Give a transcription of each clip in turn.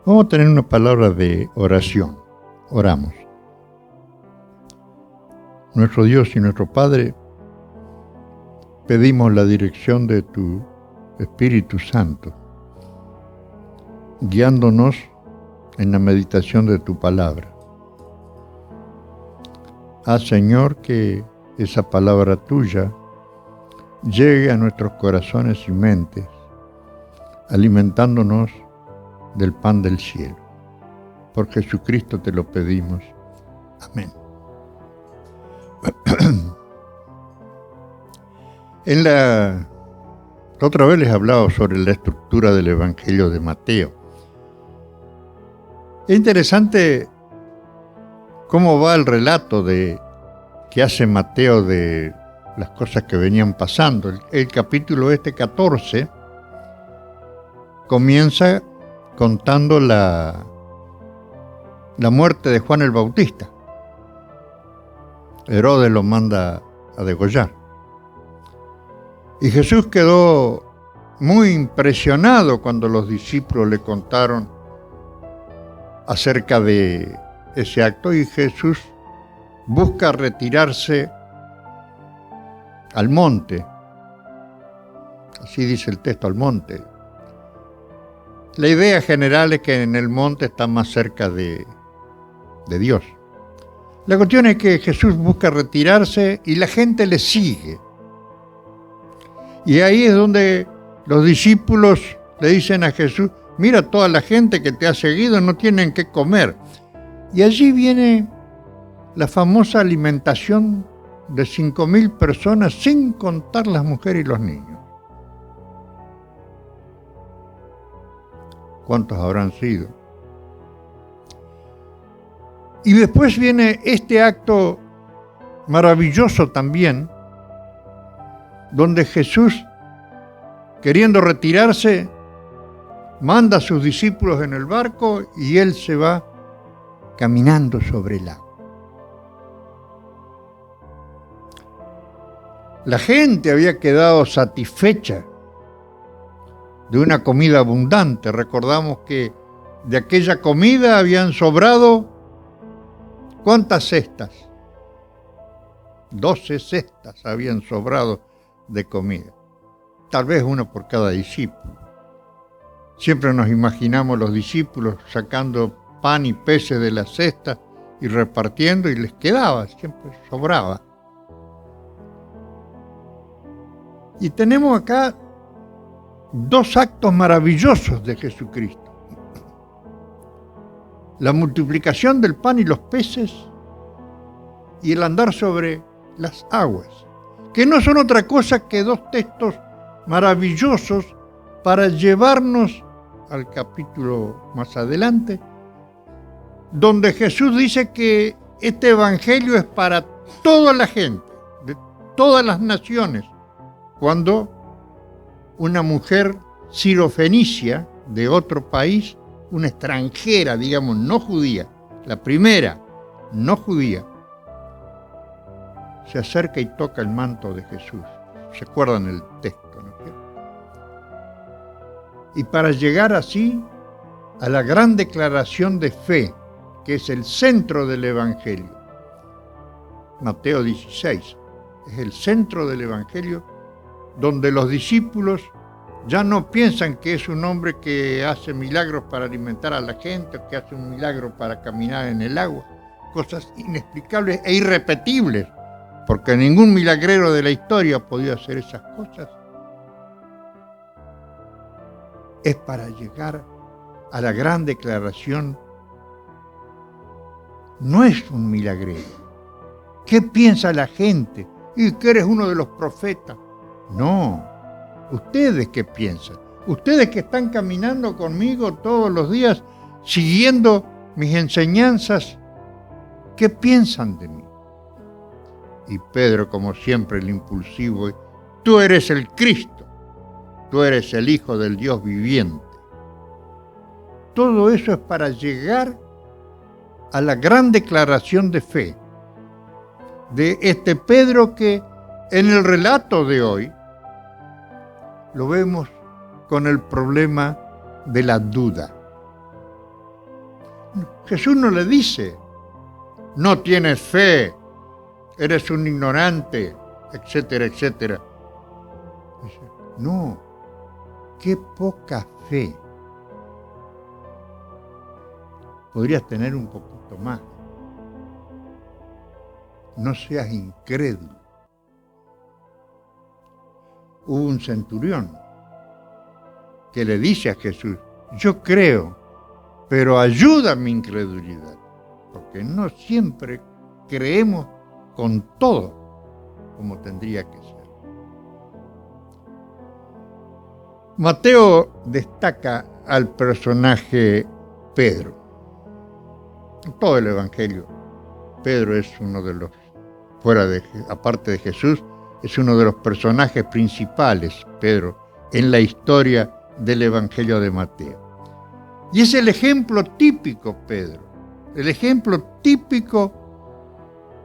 Vamos a tener una palabra de oración. Oramos. Nuestro Dios y nuestro Padre, pedimos la dirección de tu Espíritu Santo, guiándonos en la meditación de tu palabra. Haz, Señor, que esa palabra tuya llegue a nuestros corazones y mentes, alimentándonos del pan del cielo. Por Jesucristo te lo pedimos. Amén. Otra vez les he hablado sobre la estructura del Evangelio de Mateo. Es interesante cómo va el relato que hace Mateo de las cosas que venían pasando. El capítulo 14 comienza contando la muerte de Juan el Bautista. Herodes lo manda a degollar. Y Jesús quedó muy impresionado cuando los discípulos le contaron acerca de ese acto, y Jesús busca retirarse al monte. Así dice el texto, al monte. La idea general es que en el monte está más cerca de Dios. La cuestión es que Jesús busca retirarse y la gente le sigue. Y ahí es donde los discípulos le dicen a Jesús: mira, toda la gente que te ha seguido no tienen qué comer. Y allí viene la famosa alimentación de 5.000 personas, sin contar las mujeres y los niños. ¿Cuántos habrán sido? Y después viene este acto maravilloso también, donde Jesús, queriendo retirarse, manda a sus discípulos en el barco y él se va caminando sobre el agua. La gente había quedado satisfecha de una comida abundante. Recordamos que de aquella comida habían sobrado, ¿cuántas cestas? 12 cestas habían sobrado de comida. Tal vez uno por cada discípulo. Siempre nos imaginamos los discípulos sacando pan y peces de la cesta y repartiendo, y les quedaba, siempre sobraba. Y tenemos acá dos actos maravillosos de Jesucristo: la multiplicación del pan y los peces y el andar sobre las aguas, que no son otra cosa que dos textos maravillosos para llevarnos al capítulo más adelante, donde Jesús dice que este evangelio es para toda la gente, de todas las naciones, cuando una mujer sirofenicia de otro país, una extranjera, digamos, no judía, la primera no judía, se acerca y toca el manto de Jesús. ¿Se acuerdan el texto, no? Y para llegar así a la gran declaración de fe, que es el centro del Evangelio. Mateo 16 es el centro del Evangelio, donde los discípulos ya no piensan que es un hombre que hace milagros para alimentar a la gente, o que hace un milagro para caminar en el agua, cosas inexplicables e irrepetibles, porque ningún milagrero de la historia ha podido hacer esas cosas. Es para llegar a la gran declaración. No es un milagrero. ¿Qué piensa la gente? ¿Y que eres uno de los profetas? No. ¿Ustedes qué piensan? Ustedes que están caminando conmigo todos los días, siguiendo mis enseñanzas, ¿qué piensan de mí? Y Pedro, como siempre, el impulsivo: tú eres el Cristo, tú eres el Hijo del Dios viviente. Todo eso es para llegar a la gran declaración de fe de este Pedro, que en el relato de hoy lo vemos con el problema de la duda. Jesús no le dice, no tienes fe, eres un ignorante, etcétera, etcétera. Dice, no, qué poca fe. Podrías tener un poquito más. No seas incrédulo. Hubo un centurión que le dice a Jesús, yo creo, pero ayuda mi incredulidad, porque no siempre creemos con todo como tendría que ser. Mateo destaca al personaje Pedro. En todo el Evangelio, Pedro es uno de los, aparte de Jesús, es uno de los personajes principales, Pedro, en la historia del Evangelio de Mateo. Y es el ejemplo típico, Pedro, el ejemplo típico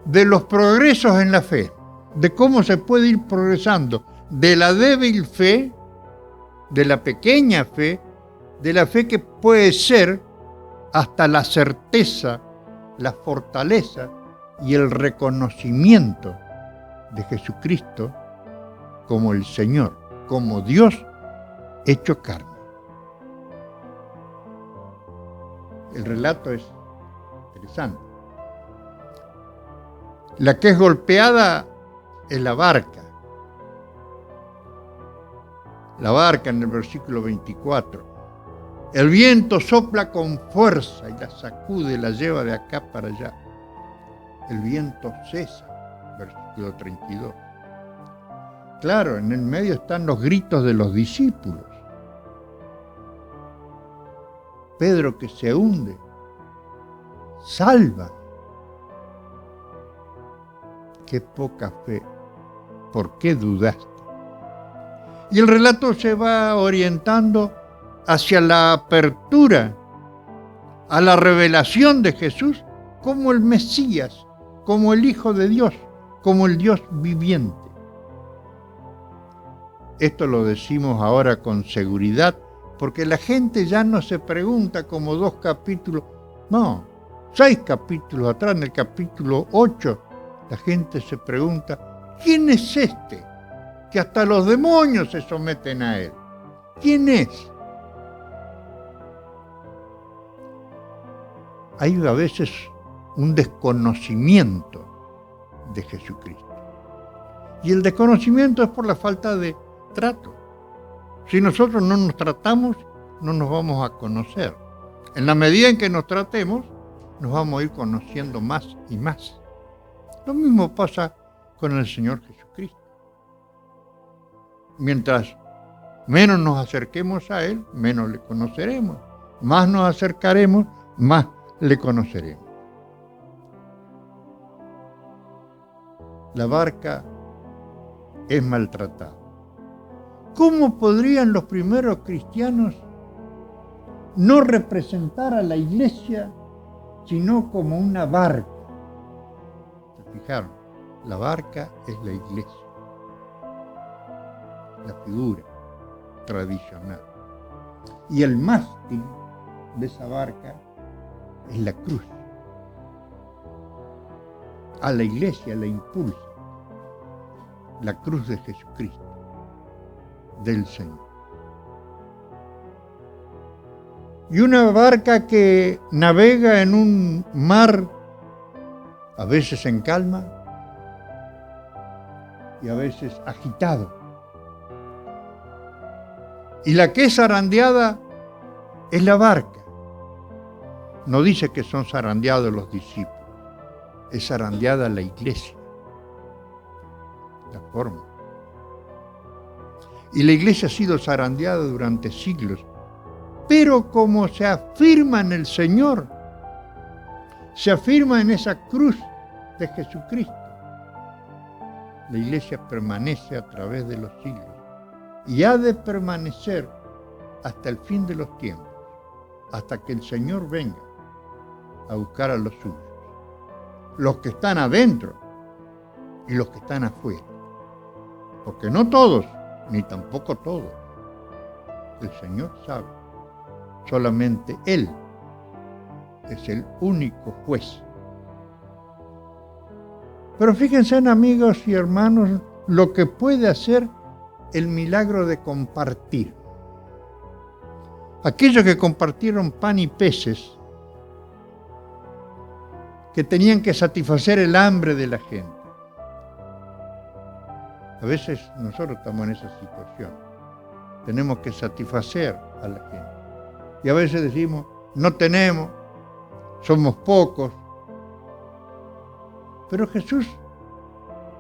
de los progresos en la fe, de cómo se puede ir progresando de la débil fe, de la pequeña fe, de la fe que puede ser hasta la certeza, la fortaleza y el reconocimiento de Jesucristo como el Señor, como Dios hecho carne. El relato es interesante. La que es golpeada es la barca. La barca en el versículo 24. El viento sopla con fuerza y la sacude, la lleva de acá para allá. El viento cesa, versículo 32. Claro, en el medio están los gritos de los discípulos. Pedro que se hunde, salva. Qué poca fe, ¿por qué dudaste? Y el relato se va orientando hacia la apertura a la revelación de Jesús como el Mesías, como el Hijo de Dios, como el Dios viviente. Esto lo decimos ahora con seguridad porque la gente ya no se pregunta como 2 capítulos, no, 6 capítulos atrás, en el capítulo 8, la gente se pregunta, ¿quién es este? Que hasta los demonios se someten a él. ¿Quién es? Hay a veces un desconocimiento de Jesucristo. Y el desconocimiento es por la falta de trato. Si nosotros no nos tratamos, no nos vamos a conocer. En la medida en que nos tratemos, nos vamos a ir conociendo más y más. Lo mismo pasa con el Señor Jesucristo. Mientras menos nos acerquemos a Él, menos le conoceremos. Más nos acercaremos, más le conoceremos. La barca es maltratada. ¿Cómo podrían los primeros cristianos no representar a la iglesia sino como una barca? ¿Se fijaron? La barca es la iglesia, la figura tradicional. Y el mástil de esa barca es la cruz. A la iglesia la impulsa la cruz de Jesucristo, del Señor. Y una barca que navega en un mar, a veces en calma y a veces agitado. Y la que es zarandeada es la barca. No dice que son zarandeados los discípulos, es zarandeada la iglesia, la forma. Y la iglesia ha sido zarandeada durante siglos, pero como se afirma en el Señor, se afirma en esa cruz de Jesucristo, la iglesia permanece a través de los siglos y ha de permanecer hasta el fin de los tiempos, hasta que el Señor venga a buscar a los suyos, los que están adentro y los que están afuera, porque no todos, ni tampoco todos, el Señor sabe, solamente Él es el único juez. Pero fíjense, amigos y hermanos, lo que puede hacer el milagro de compartir. Aquellos que compartieron pan y peces, que tenían que satisfacer el hambre de la gente. A veces nosotros estamos en esa situación. Tenemos que satisfacer a la gente. Y a veces decimos, no tenemos, somos pocos. Pero Jesús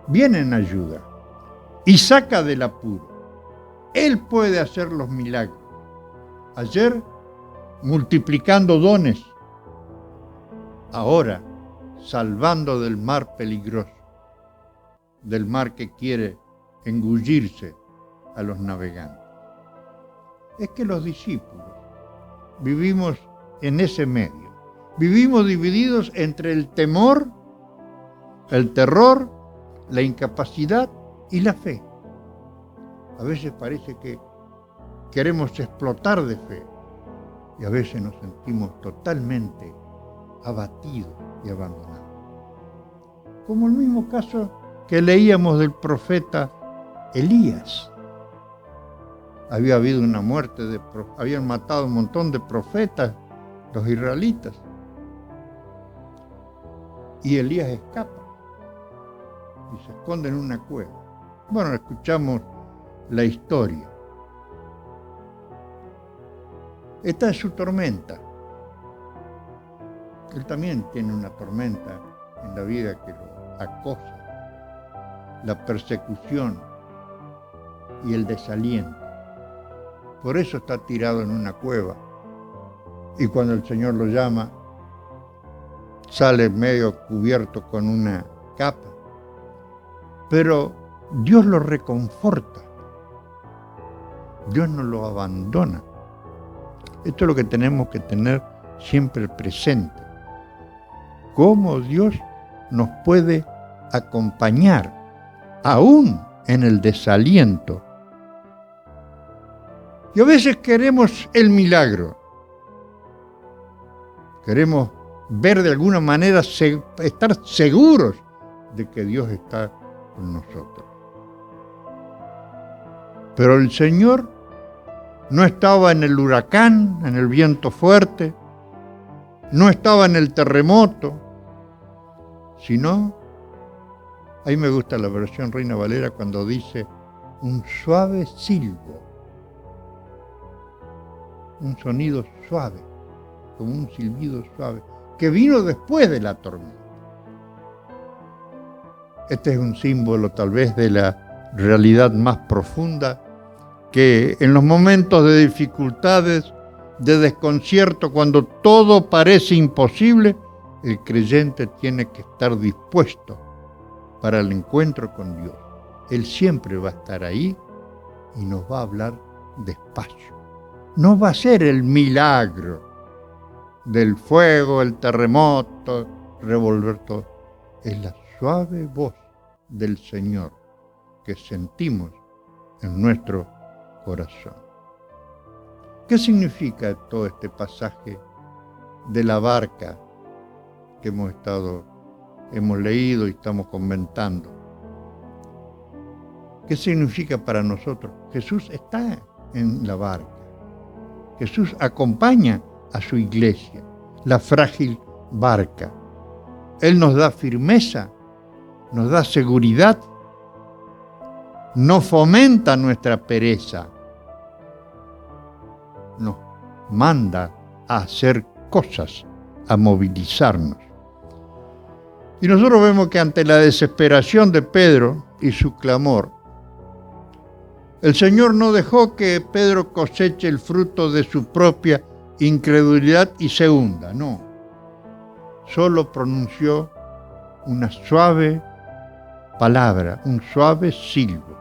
viene en ayuda y saca del apuro. Él puede hacer los milagros. Ayer, multiplicando dones. Ahora, salvando del mar peligroso, del mar que quiere engullirse a los navegantes. Es que los discípulos vivimos en ese medio. Vivimos divididos entre el temor, el terror, la incapacidad y la fe. A veces parece que queremos explotar de fe y a veces nos sentimos totalmente abatidos y abandonados. Como el mismo caso que leíamos del profeta Elías. Había habido una muerte, habían matado un montón de profetas, los israelitas. Y Elías escapa y se esconde en una cueva. Bueno, escuchamos la historia. Esta es su tormenta. Él también tiene una tormenta en la vida que lo acosa, la persecución y el desaliento. Por eso está tirado en una cueva. Y cuando el Señor lo llama, sale medio cubierto con una capa. Pero Dios lo reconforta. Dios no lo abandona. Esto es lo que tenemos que tener siempre presente. Cómo Dios nos puede acompañar, aún en el desaliento. Y a veces queremos el milagro. Queremos ver de alguna manera, estar seguros de que Dios está con nosotros. Pero el Señor no estaba en el huracán, en el viento fuerte, no estaba en el terremoto, sino, ahí me gusta la versión Reina Valera cuando dice, un suave silbo, un sonido suave, como un silbido suave, que vino después de la tormenta. Este es un símbolo tal vez de la realidad más profunda, que en los momentos de dificultades, de desconcierto, cuando todo parece imposible, el creyente tiene que estar dispuesto para el encuentro con Dios. Él siempre va a estar ahí y nos va a hablar despacio. No va a ser el milagro del fuego, el terremoto, revolver todo. Es la suave voz del Señor que sentimos en nuestro corazón. ¿Qué significa todo este pasaje de la barca que hemos leído y estamos comentando? ¿Qué significa para nosotros? Jesús está en la barca. Jesús acompaña a su iglesia, la frágil barca. Él nos da firmeza, nos da seguridad, no fomenta nuestra pereza, nos manda a hacer cosas, a movilizarnos. Y nosotros vemos que ante la desesperación de Pedro y su clamor, el Señor no dejó que Pedro coseche el fruto de su propia incredulidad y se hunda, no. Solo pronunció una suave palabra, un suave silbo.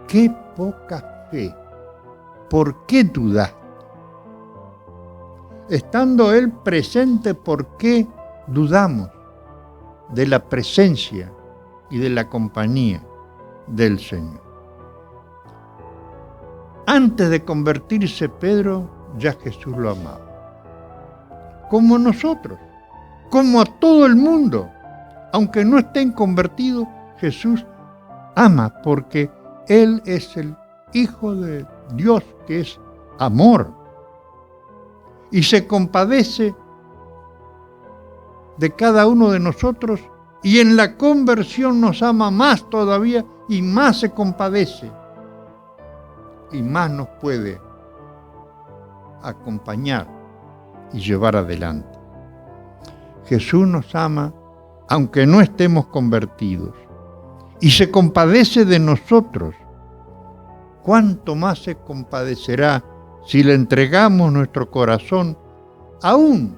¡Qué poca fe! ¿Por qué dudaste? Estando Él presente, ¿por qué dudamos de la presencia y de la compañía del Señor? Antes de convertirse Pedro, ya Jesús lo amaba. como nosotros, como a todo el mundo. Aunque no estén convertidos, Jesús ama porque Él es el Hijo de Dios, que es amor. Y se compadece de cada uno de nosotros, y en la conversión nos ama más todavía y más se compadece y más nos puede acompañar y llevar adelante. Jesús nos ama aunque no estemos convertidos y se compadece de nosotros. ¿Cuánto más se compadecerá si le entregamos nuestro corazón, aún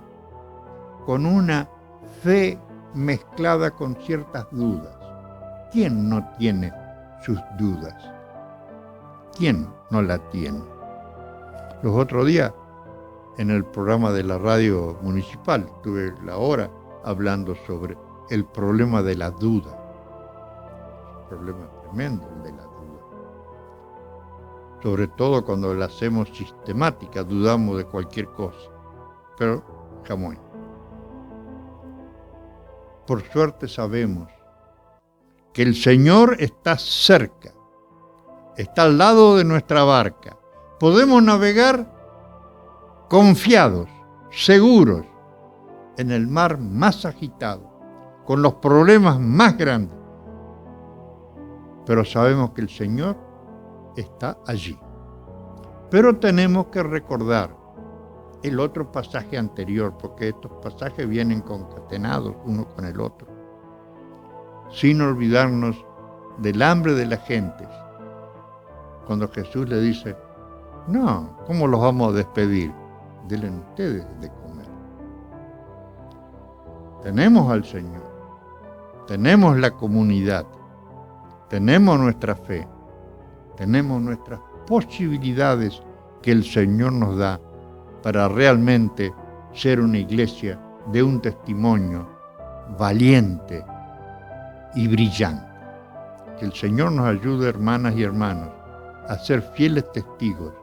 con una fe mezclada con ciertas dudas? ¿Quién no tiene sus dudas? ¿Quién no la tiene? Los otros días, en el programa de la radio municipal, tuve la hora hablando sobre el problema de la duda. Un problema tremendo el de la duda. Sobre todo cuando la hacemos sistemática, dudamos de cualquier cosa. Pero, jamás. Por suerte sabemos que el Señor está cerca, está al lado de nuestra barca. Podemos navegar confiados, seguros, en el mar más agitado, con los problemas más grandes. Pero sabemos que el Señor está allí. Pero tenemos que recordar el otro pasaje anterior, porque estos pasajes vienen concatenados uno con el otro, sin olvidarnos del hambre de la gente. Cuando Jesús le dice, no, ¿cómo los vamos a despedir? Denle ustedes de comer. Tenemos al Señor, tenemos la comunidad, tenemos nuestra fe, tenemos nuestras posibilidades que el Señor nos da para realmente ser una iglesia de un testimonio valiente y brillante. Que el Señor nos ayude, hermanas y hermanos, a ser fieles testigos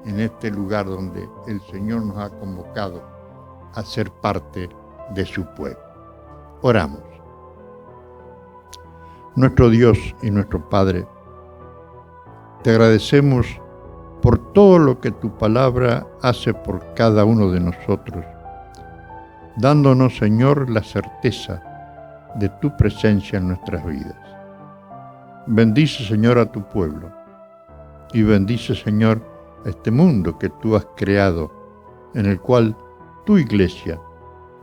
en este lugar donde el Señor nos ha convocado a ser parte de su pueblo. Oramos. Nuestro Dios y nuestro Padre, te agradecemos por todo lo que tu palabra hace por cada uno de nosotros, dándonos, Señor, la certeza de tu presencia en nuestras vidas. Bendice, Señor, a tu pueblo y bendice, Señor, a este mundo que tú has creado, en el cual tu iglesia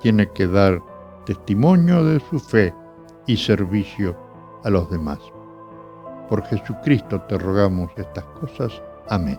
tiene que dar testimonio de su fe y servicio a los demás. Por Jesucristo te rogamos estas cosas. Amén.